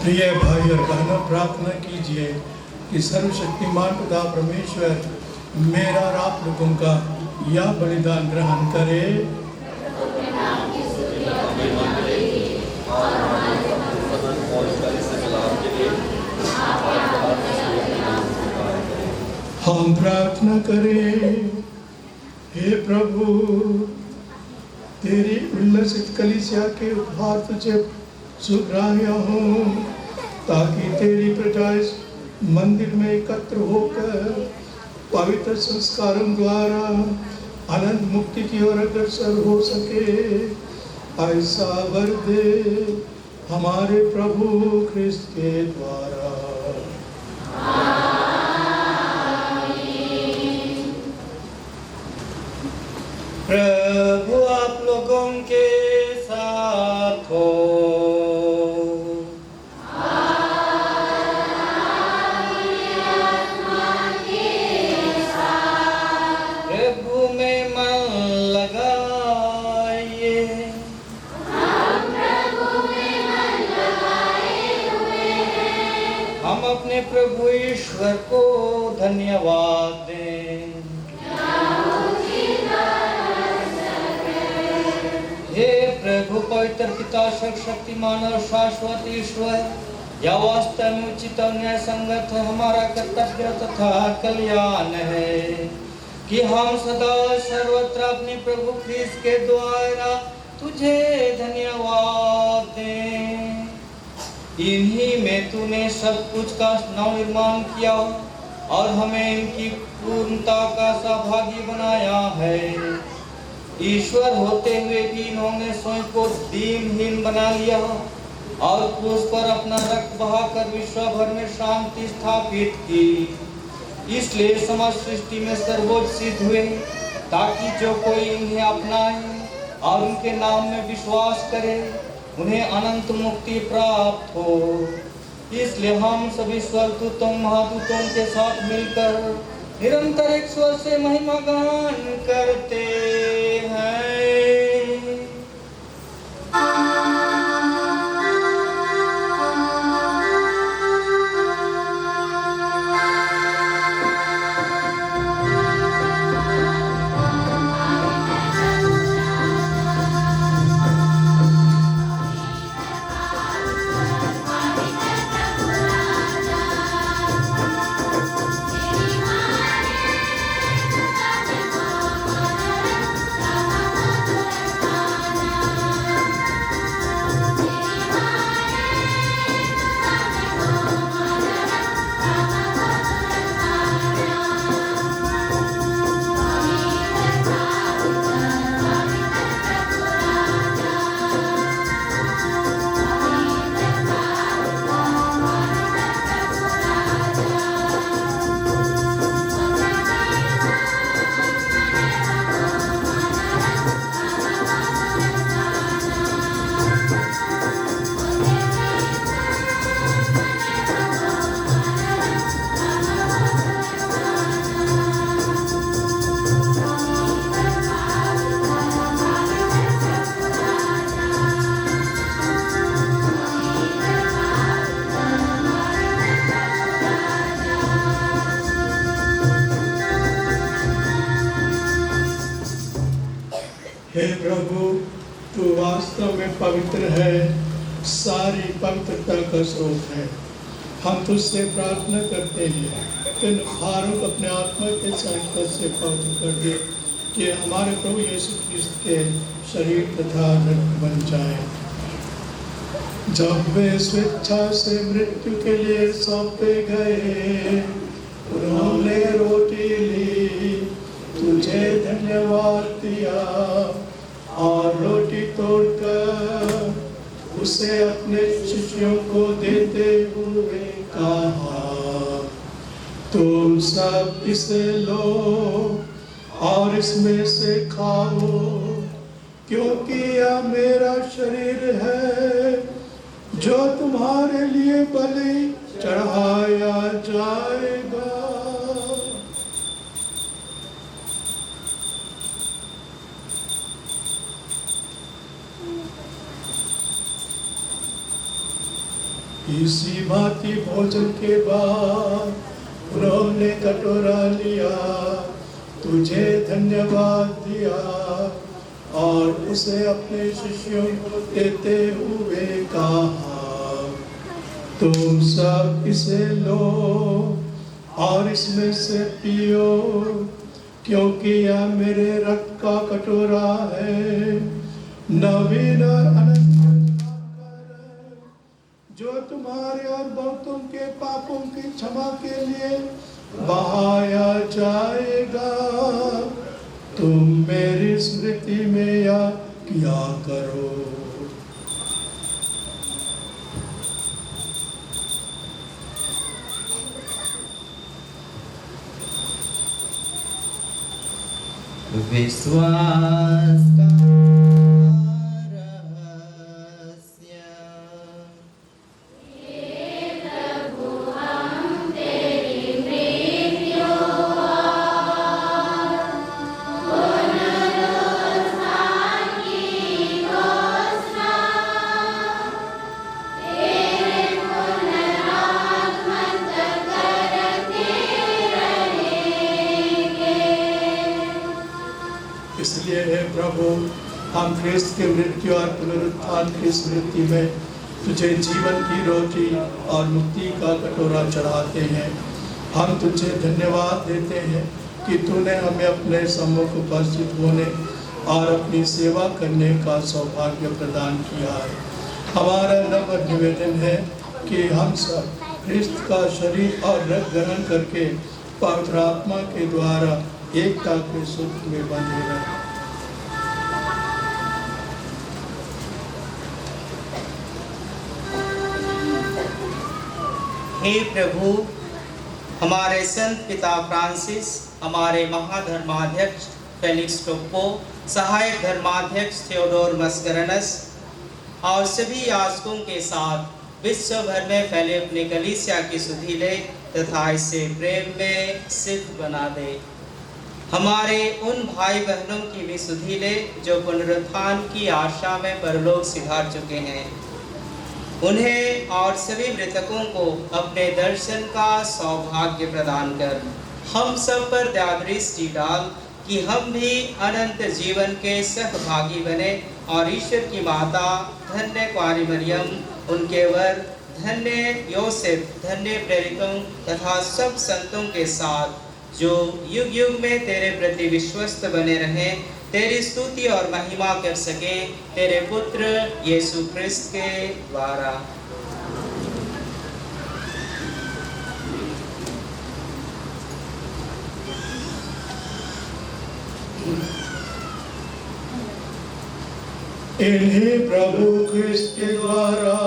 प्रिय भाई और बहनों, प्रार्थना कीजिए कि सर्वशक्तिमान पिता परमेश्वर मेरा और आप लोगों का यह बलिदान ग्रहण करे। हम प्रार्थना करें। हे प्रभु, तेरी उल्लसित कलीसिया के उपहार तुझे सुग्राह्य हो, ताकि तेरी प्रजा इस मंदिर में एकत्र होकर पवित्र संस्कारों द्वारा अनंत मुक्ति की ओर अग्रसर हो सके। ऐसा वर दे हमारे प्रभु ख्रिस्त के द्वारा। प्रभु आप लोगों के साथ हो। प्रभु में मन लगाइए। हम अपने प्रभु ईश्वर को धन्यवाद दें। हे प्रभु पवित्र पिता सर्वशक्तिमान और शाश्वत ईश्वर, यह वास्तव में उचित और न्याय संगत है, हमारा कर्तव्य तथा कल्याण है कि हम सदा सर्वत्र अपने प्रभु ख्रीस्त के द्वारा तुझे धन्यवाद दें। इन्हीं में तूने सब कुछ का नवनिर्माण किया और हमें इनकी पूर्णता का सहभागी बनाया है। ईश्वर होते हुए भी इन्होंने स्वयं को दीनहीन बना लिया और क्रूस पर अपना रक्त बहाकर विश्व भर में शांति स्थापित की। इसलिए समस्त सृष्टि में सर्वोच्च सिद्ध हुए, ताकि जो कोई इन्हें अपनाए और उनके नाम में विश्वास करे उन्हें अनंत मुक्ति प्राप्त हो। इसलिए हम सभी स्वर्गदूतों महादूतों के साथ मिलकर निरंतर एक स्वर से महिमा गान करते हैं। हे प्रभु, तू वास्तव में पवित्र है, सारी पवित्रता का स्रोत है। हम तुझसे प्रार्थना करते हैं कि इन उपहारों को अपने आत्मा के संस्पर्श से पवित्र कर दे, कि हमारे प्रभु यीशु ख्रीस्त के शरीर तथा रक्त बन जाए। जब वे स्वेच्छा से मृत्यु के लिए सौंपे गए, उन्होंने रोटी ली, तुझे धन्यवाद दिया और रोटी तोड़कर उसे अपने शिष्यों को देते हुए कहा, तुम सब इसे लो और इसमें से खाओ, क्योंकि यह मेरा शरीर है जो तुम्हारे लिए बलि चढ़ाया जाएगा। इसी भांति भोजन के बाद उन्होंने कटोरा लिया, तुझे धन्यवाद दिया और उसे अपने शिष्यों को देते हुए कहा, तुम सब इसे लो और इसमें से पियो, क्योंकि यह मेरे रक्त का कटोरा है, नवीन और अनंत जो तुम्हारे और बहुतों के पापों की क्षमा के लिए बहाया जाएगा। तुम मेरी स्मृति में यह किया करो। विश्वास का रहस्य। इसलिए हे प्रभु, हम ख्रिस्त के मृत्यु और पुनरुत्थान की स्मृति में तुझे जीवन की रोटी और मुक्ति का कटोरा चढ़ाते हैं। हम तुझे धन्यवाद देते हैं कि तूने हमें अपने सम्मुख उपस्थित होने और अपनी सेवा करने का सौभाग्य प्रदान किया है। हमारा नम्र निवेदन है कि हम सब ख्रिस्त का शरीर और रक्त ग्रहण करके पवित्र आत्मा के द्वारा एकता के सुख में बंधे रहे। हे प्रभु, हमारे संत पिता फ्रांसिस, हमारे महाधर्माध्यक्ष फेलिक्स टोप्पो, सहायक धर्माध्यक्ष थियोडोर मस्करनस और सभी याजकों के साथ विश्व भर में फैले अपने कलीसिया की सुधि ले तथा इसे प्रेम में सिद्ध बना दे। हमारे उन भाई बहनों की भी सुधि ले जो पुनरुत्थान की आशा में परलोक सिधार चुके हैं। उन्हें और सभी मृतकों को अपने दर्शन का सौभाग्य प्रदान कर हम सब पर दया दृष्टि डाल कि हम भी अनंत जीवन के सहभागी बने और ईश्वर की माता धन्य कुंवारी मरियम, उनके वर धन्य योसेफ, धन्य प्रेरितों तथा सब संतों के साथ जो युग युग में तेरे प्रति विश्वस्त बने रहें, तेरी स्तुति और महिमा कर सके तेरे पुत्र यीशु ख्रिस्त के द्वारा। इन्हीं प्रभु ख्रिस्त के द्वारा,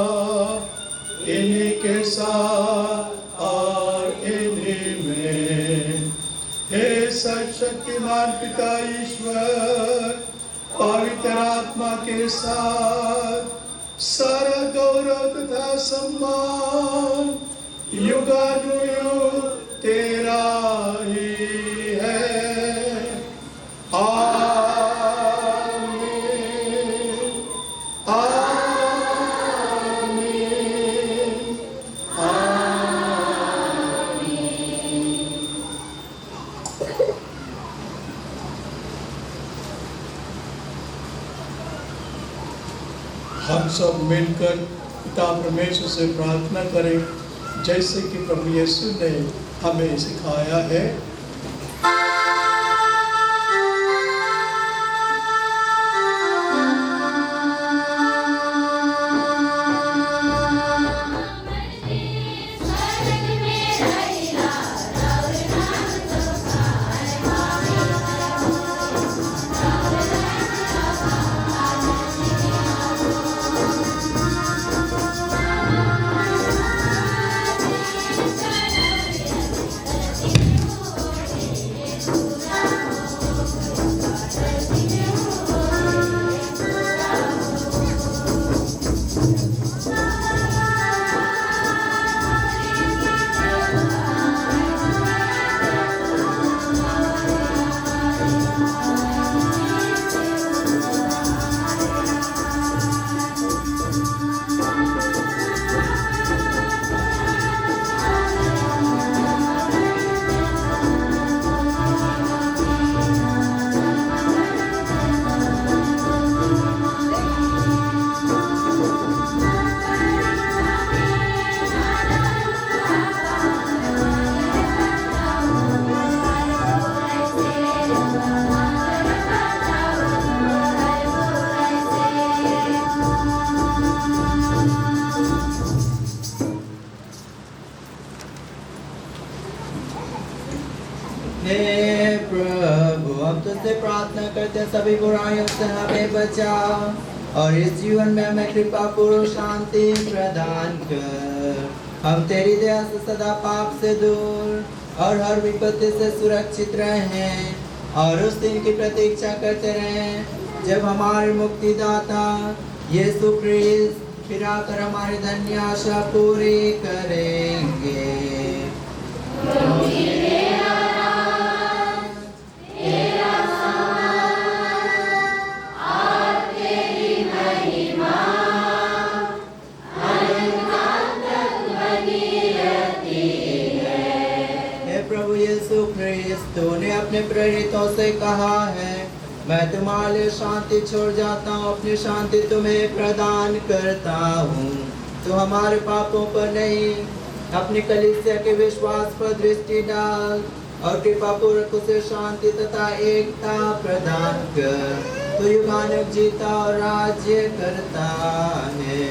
इन्हीं के साथ और इन्हीं में, हे सर्वशक्तिमान पिता ईश्वर, पवित्र आत्मा के साथ सारा गौरव तथा सम्मान युगानुयुग तेरा ही है। आमीन, आमीन, आमीन। हम सब मिलकर पिता परमेश्वर से प्रार्थना करें, जैसे कि प्रभु यीशु ने हमें सिखाया है। हे प्रभु, हम तुझसे प्रार्थना करते हैं, सभी बुराइयों से हमें बचा और इस जीवन में हमें कृपा पूर्वक शांति प्रदान कर। हम तेरी दया से सदा पाप से दूर और हर विपत्ति से सुरक्षित रहें और उस दिन की प्रतीक्षा करते रहें जब हमारे मुक्तिदाता यीशु क्रिस्त फिर आकर हमारी धन्य आशा पूरी करेंगे। तूने अपने प्रेरितों से कहा है, मैं तुम्हारे लिए शांति छोड़ जाता हूँ, अपनी शांति तुम्हें प्रदान करता हूँ। तो हमारे पापों पर नहीं, अपनी कलीसिया के विश्वास पर दृष्टि डाल और कृपा पूर्वक उसे शांति तथा एकता प्रदान कर। तो युगानुग जीता और राज्य करता है।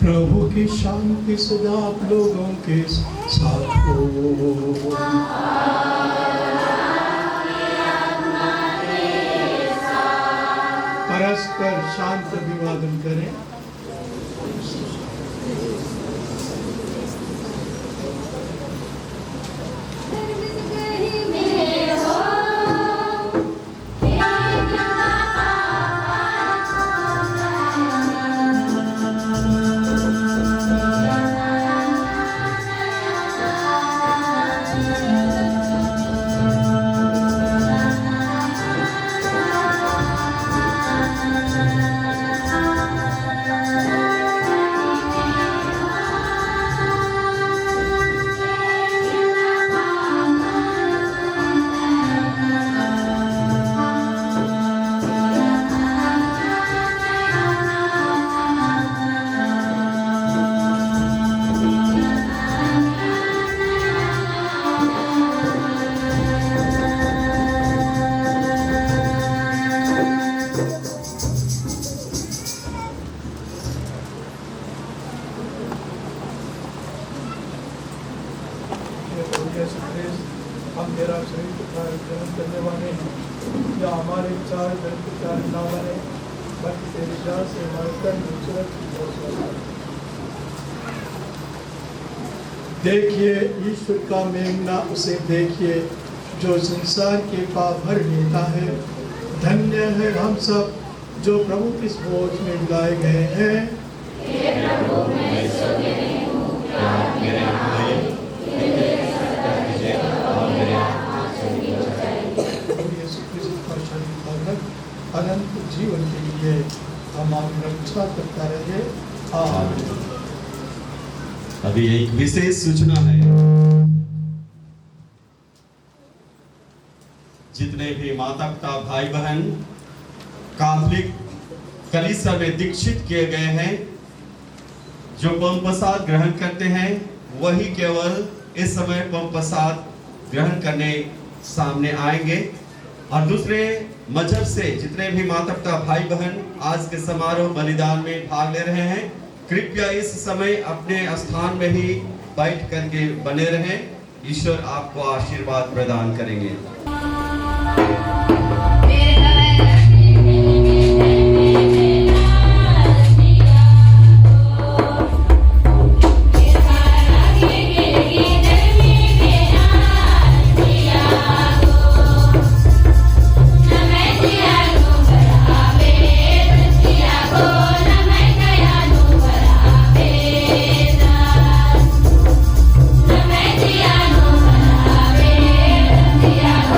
प्रभु की शांति सदा आप लोगों के साथ हो। परस्पर शांत अभिवादन करें। हम तेरा शरीर तथा ग्रहण करने वाले हैं, या हमारे चार दल के चार ना बने, बल्कि तेरी जान से हमारे तन सुरक्षित हो सके। देखिए ईश्वर का मेमना, उसे देखिए जो संसार के पाप भर लेता है। धन्य है हम सब जो प्रभु की भोज में बुलाए गए हैं। अनंत जीवन के लिए हमारी रक्षा करता रहे। आमीन। अभी एक विशेष सूचना है। जितने भी माता पिता भाई बहन कैथोलिक कलीसिया में दीक्षित किए गए हैं, जो पम प्रसाद ग्रहण करते हैं, वही केवल इस समय पम प्रसाद ग्रहण करने सामने आएंगे। और दूसरे मजहब से जितने भी माता पिता भाई बहन आज के समारोह बलिदान में भाग ले रहे हैं, कृपया इस समय अपने स्थान में ही बैठ करके बने रहें। ईश्वर आपको आशीर्वाद प्रदान करेंगे। Yeah.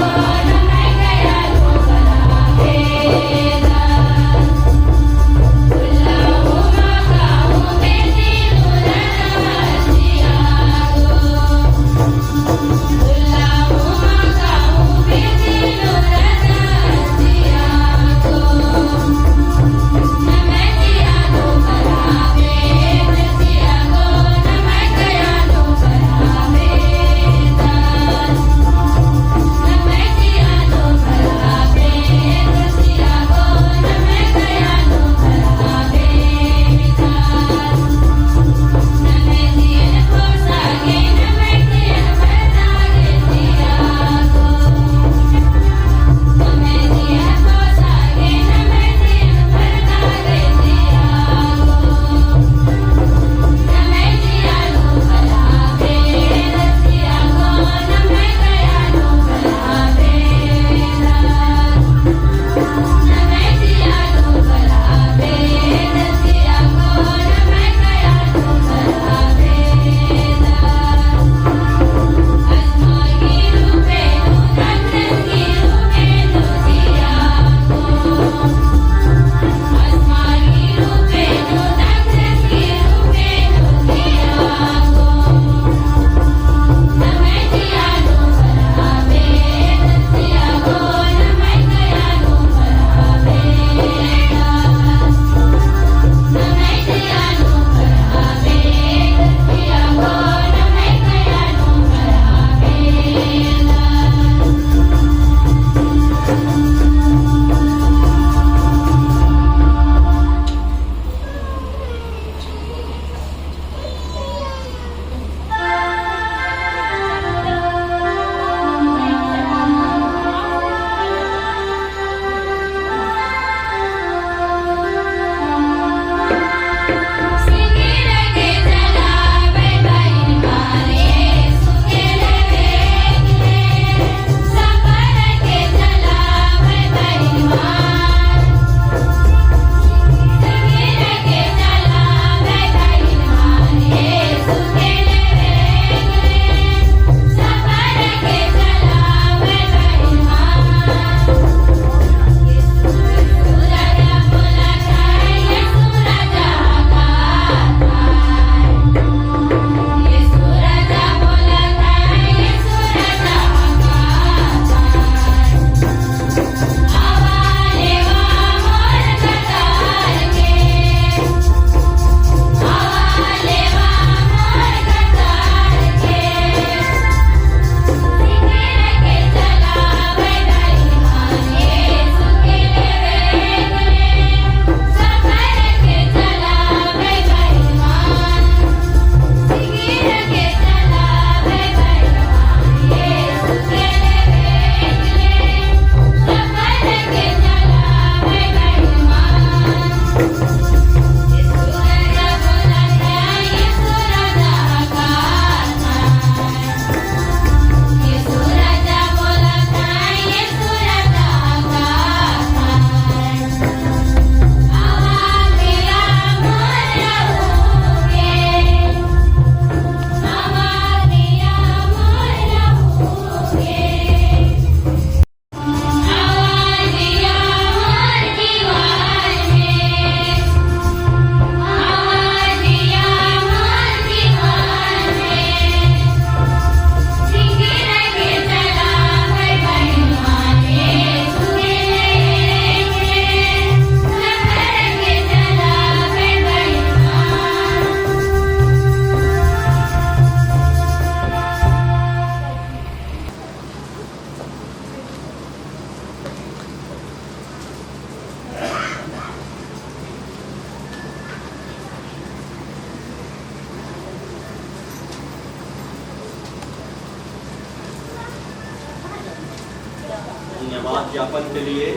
धन्यवाद ज्ञापन के लिए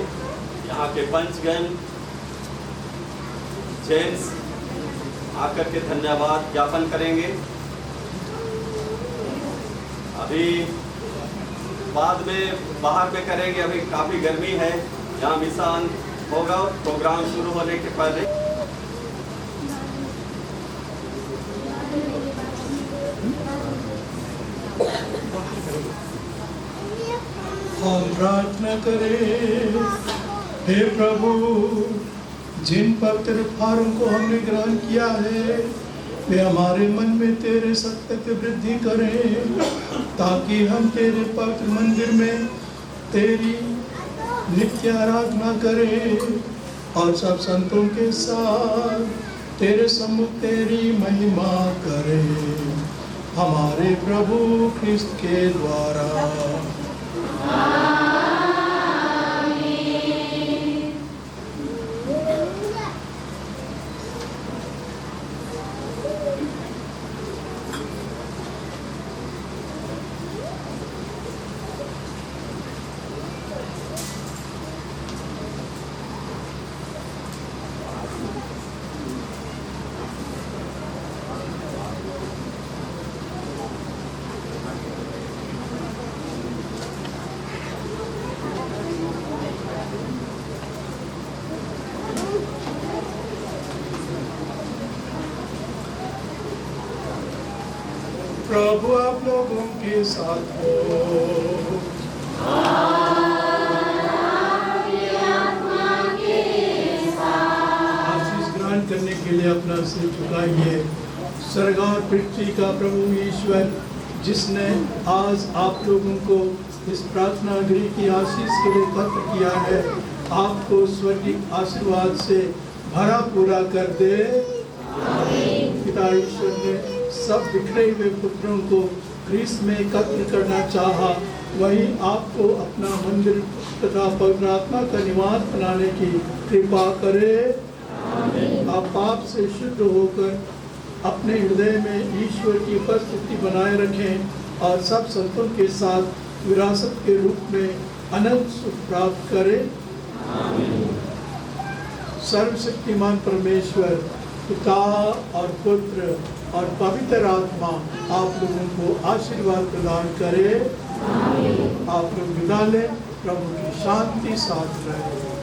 यहाँ के पंचगण जेंट्स आकर के धन्यवाद ज्ञापन करेंगे। अभी बाद में बाहर में करेंगे, अभी काफ़ी गर्मी है, यहाँ मिसान होगा प्रोग्राम शुरू होने के पहले। हम प्रार्थना करें। हे प्रभु, जिन पवित्र उपहारों को हमने ग्रहण किया है वे हमारे मन में तेरे सत्य की वृद्धि करें, ताकि हम तेरे पवित्र मंदिर में तेरी नित्य आराधना करें और सब संतों के साथ तेरे सम्मुख तेरी महिमा करें, हमारे प्रभु ख्रिस्त के द्वारा। प्रभु आप लोगों के साथ हो। आशीष ग्रहण करने के लिए अपना सिर झुकाइए। स्वर्ग और पृथ्वी का प्रभु ईश्वर, जिसने आज आप लोगों को इस प्रार्थना गृह की आशीष के लिए एकत्र किया है, आपको स्वर्गीय आशीर्वाद से भरा पूरा कर दे। पिता ईश्वर ने सब बिखरे हुए पुत्रों को ख्रीस्त में एकत्र करना चाहा, वही आपको अपना मंदिर तथा पवित्र आत्मा का निवास बनाने की कृपा करे। आप पाप से शुद्ध होकर अपने हृदय में ईश्वर की उपस्थिति बनाए रखें और सब संतों के साथ विरासत के रूप में अनंत सुख प्राप्त करें। सर्वशक्तिमान परमेश्वर पिता और पुत्र और पवित्र आत्मा आप लोगों को आशीर्वाद प्रदान करे। आप लोग विदा लें। प्रभु की शांति साथ रहे।